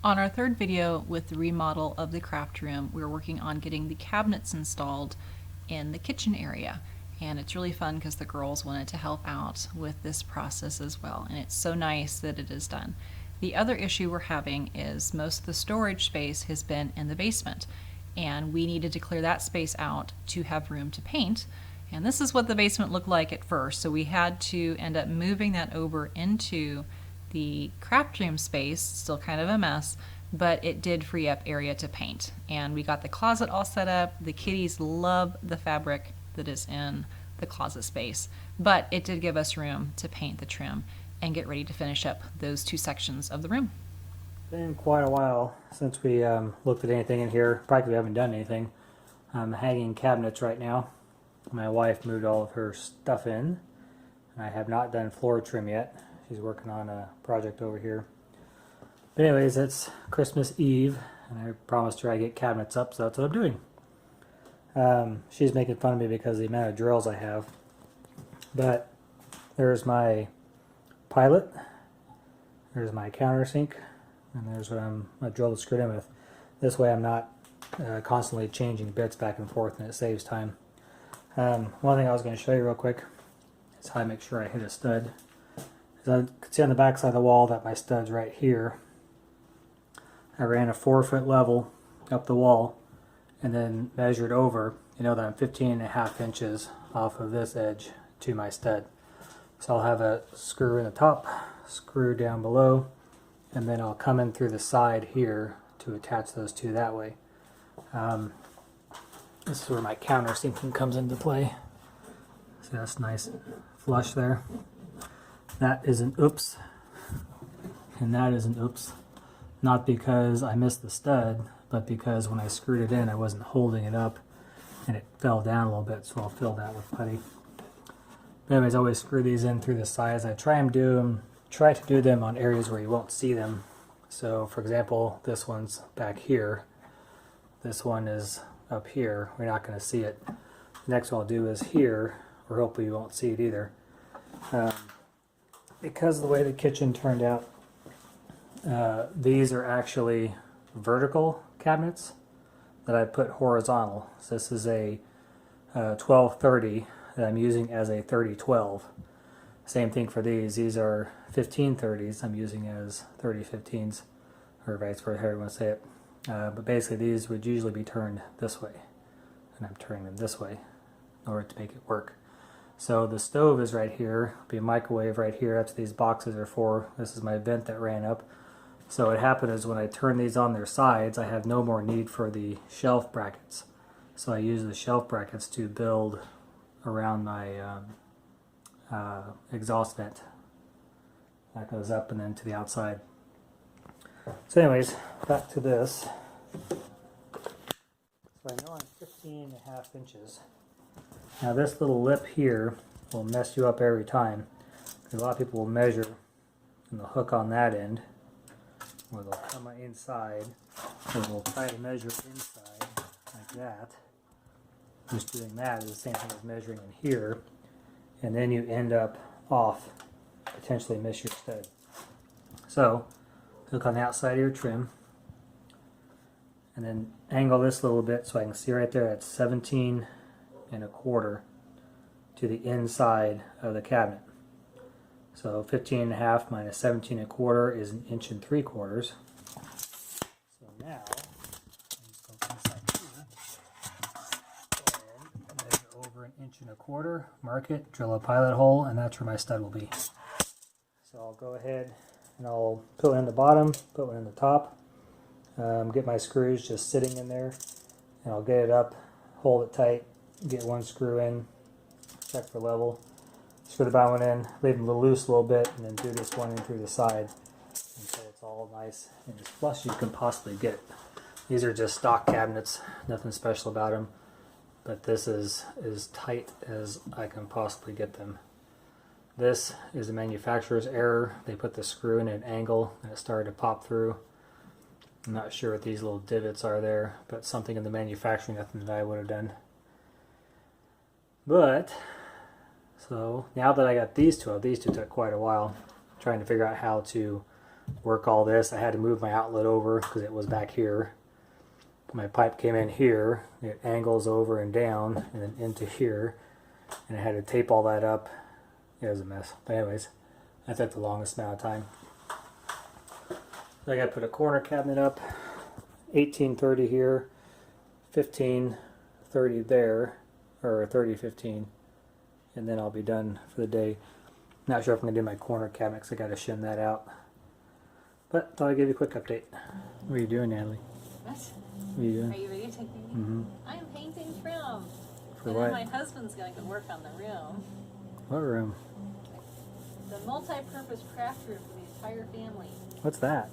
On our third video with the remodel of the craft room, we're working on getting the cabinets installed in the kitchen area. And it's really fun because the girls wanted to help out with this process as well. And it's so nice that it is done. The other issue we're having is most of the storage space has been in the basement. And we needed to clear that space out to have room to paint. And this is what the basement looked like at first. So we had to end up moving that over into the craft room space, still kind of a mess, but it did free up area to paint. And we got the closet all set up. The kitties love the fabric that is in the closet space, but it did give us room to paint the trim and get ready to finish up those two sections of the room. Been quite a while since we looked at anything in here. Practically haven't done anything. I'm hanging cabinets right now. My wife moved all of her stuff in. I have not done floor trim yet. She's working on a project over here. But anyways, it's Christmas Eve, and I promised her I'd get cabinets up, so that's what I'm doing. She's making fun of me because of the amount of drills I have. But there's my pilot, there's my countersink, and there's what I'm a drill to screw in with. This way I'm not constantly changing bits back and forth, and it saves time. One thing I was going to show you real quick is how I make sure I hit a stud. As I can see on the back side of the wall that my stud's right here. I ran a 4-foot level up the wall and then measured over. You know that I'm 15.5 inches off of this edge to my stud. So I'll have a screw in the top, screw down below, and then I'll come in through the side here to attach those two that way. This is where my countersinking comes into play. See, that's nice flush there. That is an oops, and that is an oops. Not because I missed the stud, but because when I screwed it in, I wasn't holding it up, and it fell down a little bit, so I'll fill that with putty. But anyways, I always screw these in through the sides. I try to do them on areas where you won't see them. So, for example, this one's back here. This one is up here. We're not going to see it. The next one I'll do is here, or hopefully you won't see it either. Because of the way the kitchen turned out, these are actually vertical cabinets that I put horizontal. So this is a 1230 that I'm using as a 3012. Same thing for these. These are 1530s I'm using as 3015s, or vice versa, however you want to say it. But basically these would usually be turned this way, and I'm turning them this way in order to make it work. So the stove is right here, be a microwave right here, that's what these boxes are for. This is my vent that ran up. So what happened is when I turn these on their sides, I have no more need for the shelf brackets. So I use the shelf brackets to build around my exhaust vent. That goes up and then to the outside. So anyways, back to this. So I know I'm 15.5 inches. Now this little lip here will mess you up every time. A lot of people will measure and they'll hook on that end, or they'll come inside, or they'll try to measure inside like that. Just doing that is the same thing as measuring in here, and then you end up off, potentially miss your stud. So hook on the outside of your trim, and then angle this a little bit so I can see right there at 17.25 to the inside of the cabinet. So 15.5 minus 17.25 is 1 3/4 inches. So now I'm just going to inside here and measure over 1 1/4 inches, mark it, drill a pilot hole, and that's where my stud will be. So I'll go ahead and I'll put one in the bottom, put one in the top, get my screws just sitting in there, and I'll get it up, hold it tight, get one screw in, check for level, screw the bottom one in, leave them a little loose a little bit, and then do this one in through the side until it's all nice and as flush as you can possibly get it. These are just stock cabinets, nothing special about them, but this is as tight as I can possibly get them. This is a manufacturer's error. They put the screw in at an angle and it started to pop through. I'm not sure what these little divots are there, but something in the manufacturing, nothing that I would have done. But, so now that I got these two took quite a while trying to figure out how to work all this, I had to move my outlet over because it was back here. My pipe came in here, it angles over and down and then into here, and I had to tape all that up. It was a mess. But anyways, that took the longest amount of time. So I got to put a corner cabinet up, 1830 here, 1530 there, or 3015, and then I'll be done for the day. Not sure if I'm going to do my corner cabinet because I got to shim that out. But thought I'd give you a quick update. What are you doing, Natalie? What? What are you doing? Are you videotaping me? Mm-hmm. I'm painting trim. For and what? then my husband's going to work on the room. What room? The multi-purpose craft room for the entire family. What's that?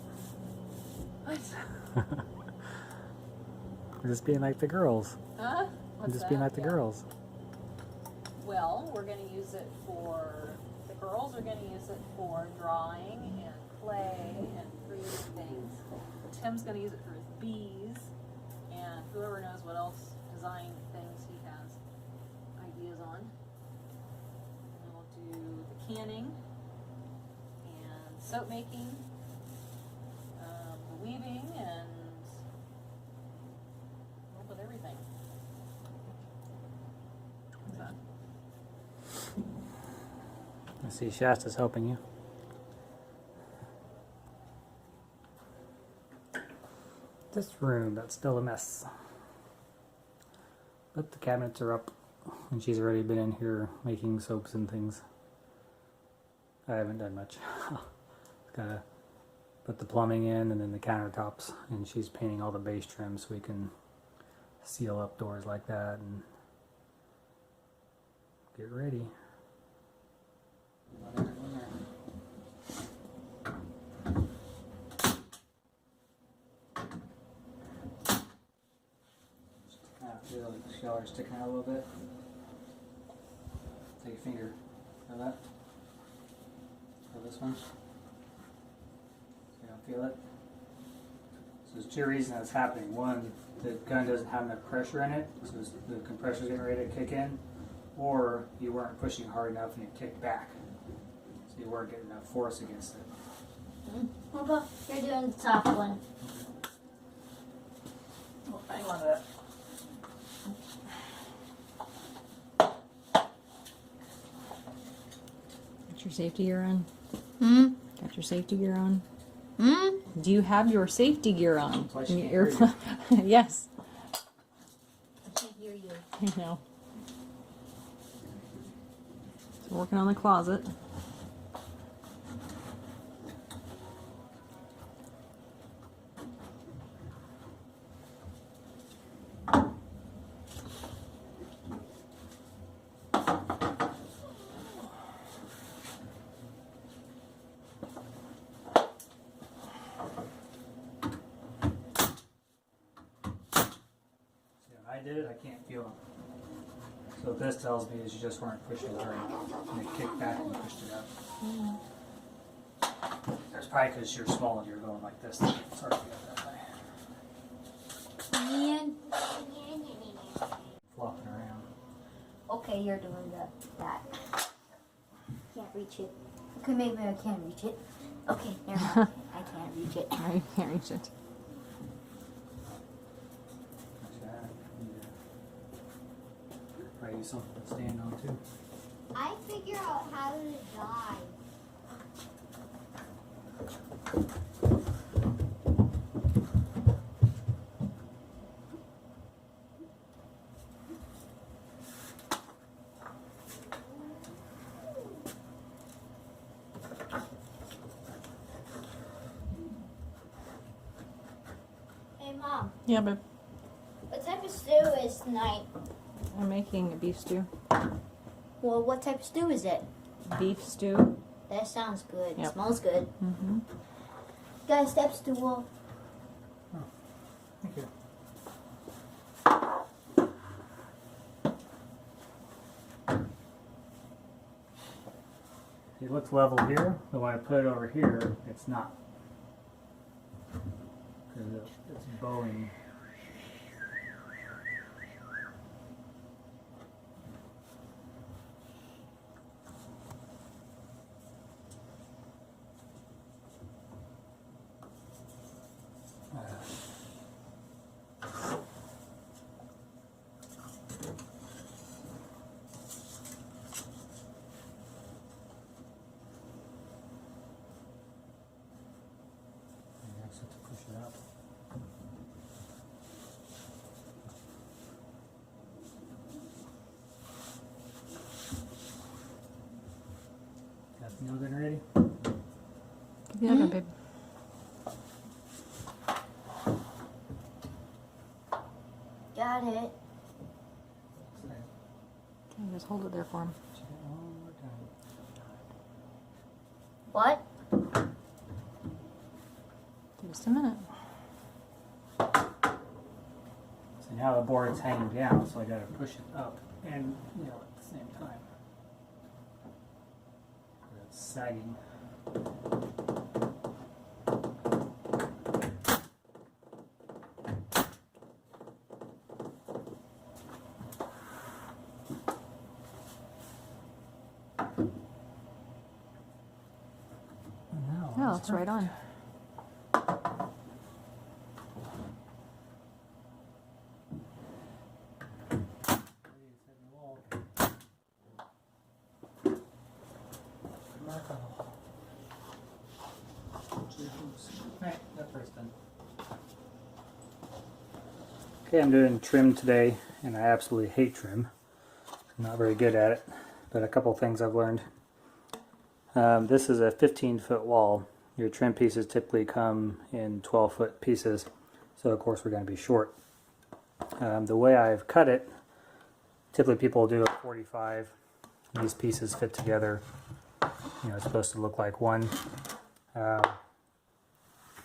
What? We're just being like the girls. Huh? I'm What's just that? being like the Yeah. girls. Well, we're going to use it for, the girls are going to use it for drawing and play and creating things. Tim's going to use it for his bees, and whoever knows what else design things he has ideas on. And then we'll do the canning and soap making, the weaving, and a little bit of everything. What's that? I see Shasta's helping you. This room, that's still a mess. But the cabinets are up, and she's already been in here making soaps and things. I haven't done much. Gotta put the plumbing in and then the countertops, and she's painting all the base trim so we can seal up doors like that and get ready. Feel like the shower's sticking out a little bit. Take your finger. Feel that? Feel this one? So you don't feel it? So there's two reasons that's happening. One, the gun doesn't have enough pressure in it, so the compressor's getting ready to kick in, or you weren't pushing hard enough and it kicked back. So you weren't getting enough force against it. What about you're doing the top one? Oh, hang on to that. Got your safety gear on? Hmm? Got your safety gear on? Hmm? Do you have your safety gear on? That's why she In can't your hear you. earplug? Yes. I can't hear you. I know. So working on the closet. I did it, I can't feel them. So what this tells me is you just weren't pushing hard. And it kicked back and pushed it up. That's probably because you're small and you're going like this. Sorry to get that way. Flopping around. Okay, you're doing that. Can't reach it. Okay, maybe I can reach it. Okay, never mind. I can't reach it. No, you can't reach it. Actually, I need to probably use something to stand on too. I figure out how to die. Hey Mom, Yeah, but what type of stew is tonight? I'm making a beef stew. Well, what type of stew is it? Beef stew. That sounds good. Yep. It smells good. Mm-hmm. Guys, step stool. Thank you. It looks level here, but when I put it over here, it's not. Because it's bowing. That meal getting ready? Give the other, babe. Got it. Okay, just hold it there for him. What? Just a minute. So now the board's hanging down, so I gotta push it up and nail it at the same time. It's sagging. No, it's right on. Okay, I'm doing trim today, and I absolutely hate trim. I'm not very good at it, but a couple things I've learned. This is a 15-foot wall. Your trim pieces typically come in 12-foot pieces, so of course we're going to be short. The way I've cut it, typically people do a 45. These pieces fit together. You know, it's supposed to look like one.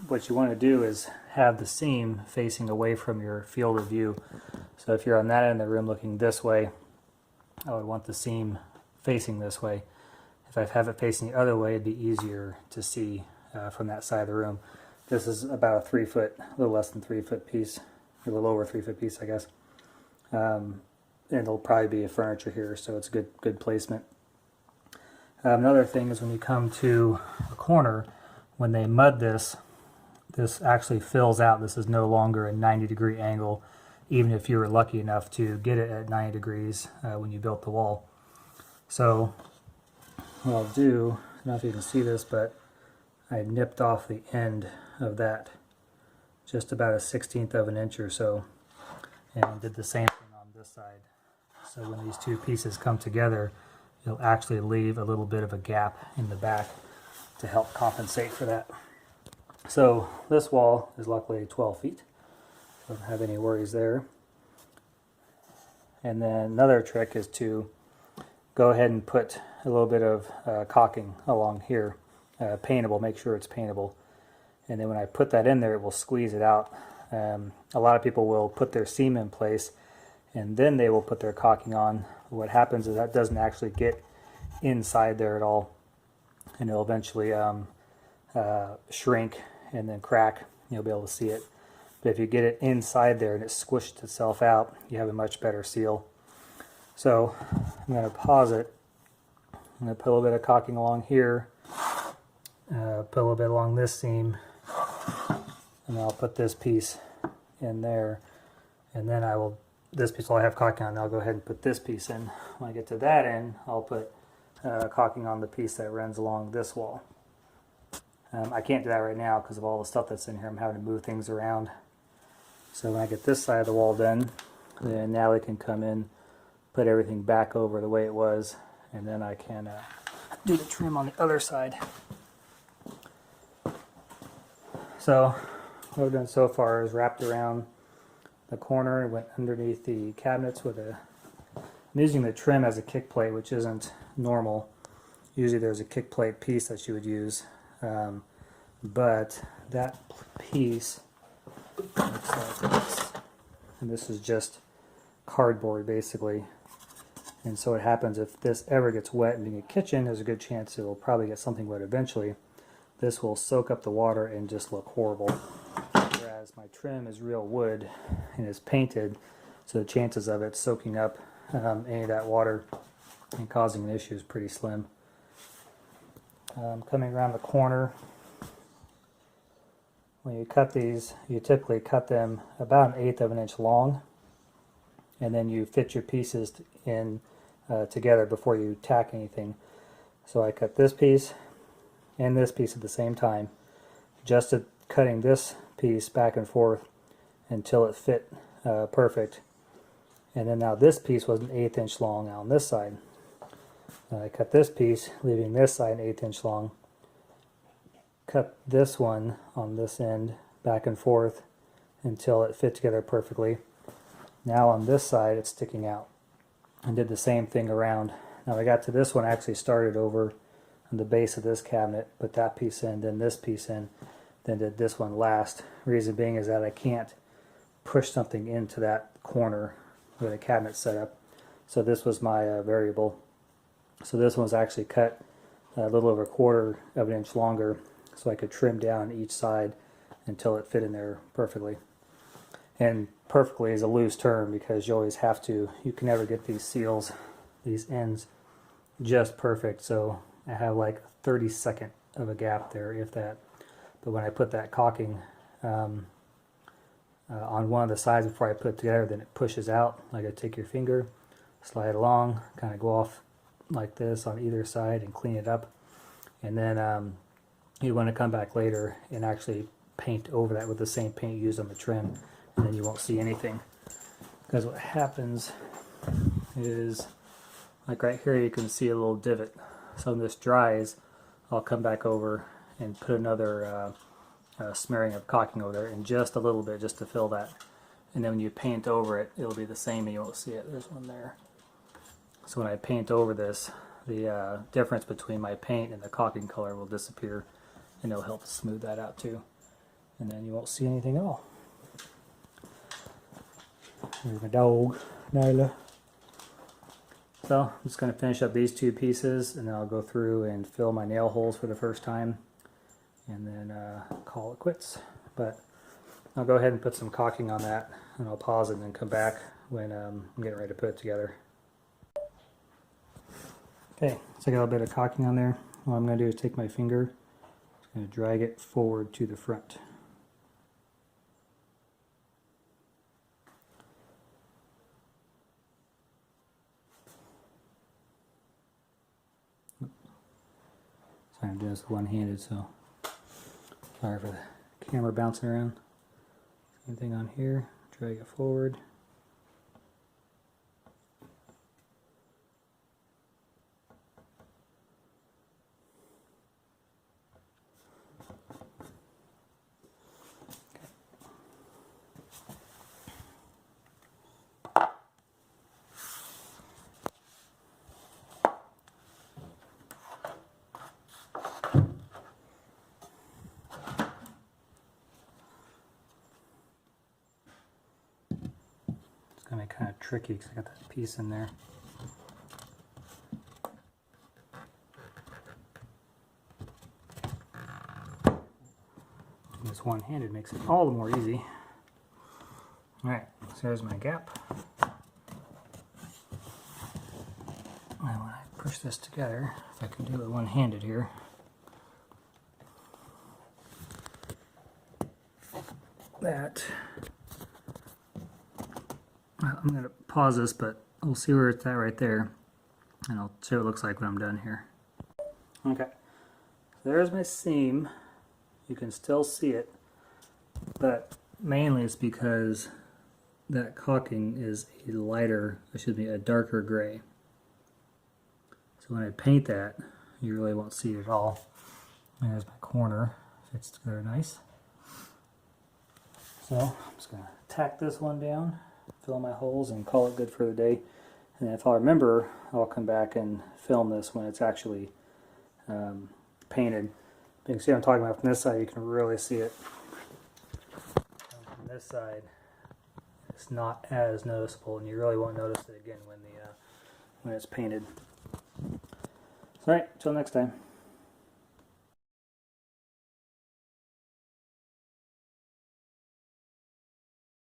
What you want to do is have the seam facing away from your field of view. So if you're on that end of the room looking this way, I would want the seam facing this way. If I have it facing the other way, it'd be easier to see from that side of the room. This is about a 3 foot, a little less than 3 foot piece, a little over 3 foot piece, I guess. And it'll probably be a furniture here, so it's good placement. Another thing is when you come to a corner, when they mud this, this actually fills out. This is no longer a 90-degree angle, even if you were lucky enough to get it at 90 degrees when you built the wall. So what I'll do, I don't know if you can see this, but I nipped off the end of that just about a 1/16 of an inch or so, and did the same thing on this side. So when these two pieces come together, you'll actually leave a little bit of a gap in the back to help compensate for that. So this wall is luckily 12 feet. Don't have any worries there. And then another trick is to go ahead and put a little bit of caulking along here, paintable, make sure it's paintable. And then when I put that in there, it will squeeze it out. A lot of people will put their seam in place and then they will put their caulking on. What happens is that doesn't actually get inside there at all, and it'll eventually shrink and then crack. You'll be able to see it. But if you get it inside there and it squished itself out, you have a much better seal. So I'm going to pause it. I'm going to put a little bit of caulking along here, put a little bit along this seam, and I'll put this piece in there, and then this piece will have caulking on, and I'll go ahead and put this piece in. When I get to that end, I'll put caulking on the piece that runs along this wall. I can't do that right now because of all the stuff that's in here. I'm having to move things around. So when I get this side of the wall done, then Natalie can come in, put everything back over the way it was, and then I can do the trim on the other side. So what I've done so far is wrapped around the corner and went underneath the cabinets with I'm using the trim as a kick plate, which isn't normal. Usually there's a kick plate piece that you would use. But that piece looks like this, and this is just cardboard basically. And so what happens if this ever gets wet in the kitchen, there's a good chance it will probably get something wet eventually. This will soak up the water and just look horrible. Whereas my trim is real wood and is painted, so the chances of it soaking up any of that water and causing an issue is pretty slim. Coming around the corner, when you cut these, you typically cut them about 1/8 of an inch long, and then you fit your pieces in together before you tack anything. So I cut this piece and this piece at the same time, just cutting this piece back and forth until it fit perfect. And then now this piece was 1/8 inch long on this side. I cut this piece, leaving this side an 1/8 inch long. Cut this one on this end back and forth until it fit together perfectly. Now on this side it's sticking out, and did the same thing around. Now I got to this one, I actually started over on the base of this cabinet, put that piece in, then this piece in, then did this one last. Reason being is that I can't push something into that corner where the cabinet's set up. So this was my variable. So this one was actually cut a little over 1/4 of an inch longer, so I could trim down each side until it fit in there perfectly. And perfectly is a loose term because you always have to, you can never get these seals, these ends just perfect. So I have like a 32nd of a gap there, if that. But when I put that caulking on one of the sides before I put it together, then it pushes out. Like I take your finger, slide along, kind of go off like this on either side and clean it up. And then you want to come back later and actually paint over that with the same paint you used on the trim, and then you won't see anything. Because what happens is, like right here you can see a little divot. So when this dries, I'll come back over and put another smearing of caulking over there, and just a little bit just to fill that. And then when you paint over it, it'll be the same and you won't see it. There's one there. So when I paint over this, the difference between my paint and the caulking color will disappear, and it'll help smooth that out too. And then you won't see anything at all. There's my dog, Nyla. So I'm just going to finish up these 2 pieces, and then I'll go through and fill my nail holes for the first time, and then call it quits. But I'll go ahead and put some caulking on that, and I'll pause it and then come back when I'm getting ready to put it together. Okay, so I got a bit of caulking on there. What I'm going to do is take my finger, I'm going to drag it forward to the front. I'm doing this one-handed, so sorry for the camera bouncing around. Same thing on here, drag it forward. It's going to be kind of tricky because I got that piece in there. This one-handed makes it all the more easy. Alright, so here's my gap. And when I push this together, if I can do it one-handed here, that, I'm going to pause this, but we'll see where it's at right there, and I'll show what it looks like when I'm done here. Okay, so there's my seam. You can still see it, but mainly it's because that caulking is a lighter, or should be a darker gray. So when I paint that, you really won't see it at all. There's my corner, fits together nice. So I'm just going to tack this one down, fill my holes, and call it good for the day. And if I remember, I'll come back and film this when it's actually painted. You can see what I'm talking about. From this side, you can really see it. And from this side, it's not as noticeable, and you really won't notice it again when it's painted. All right, till next time.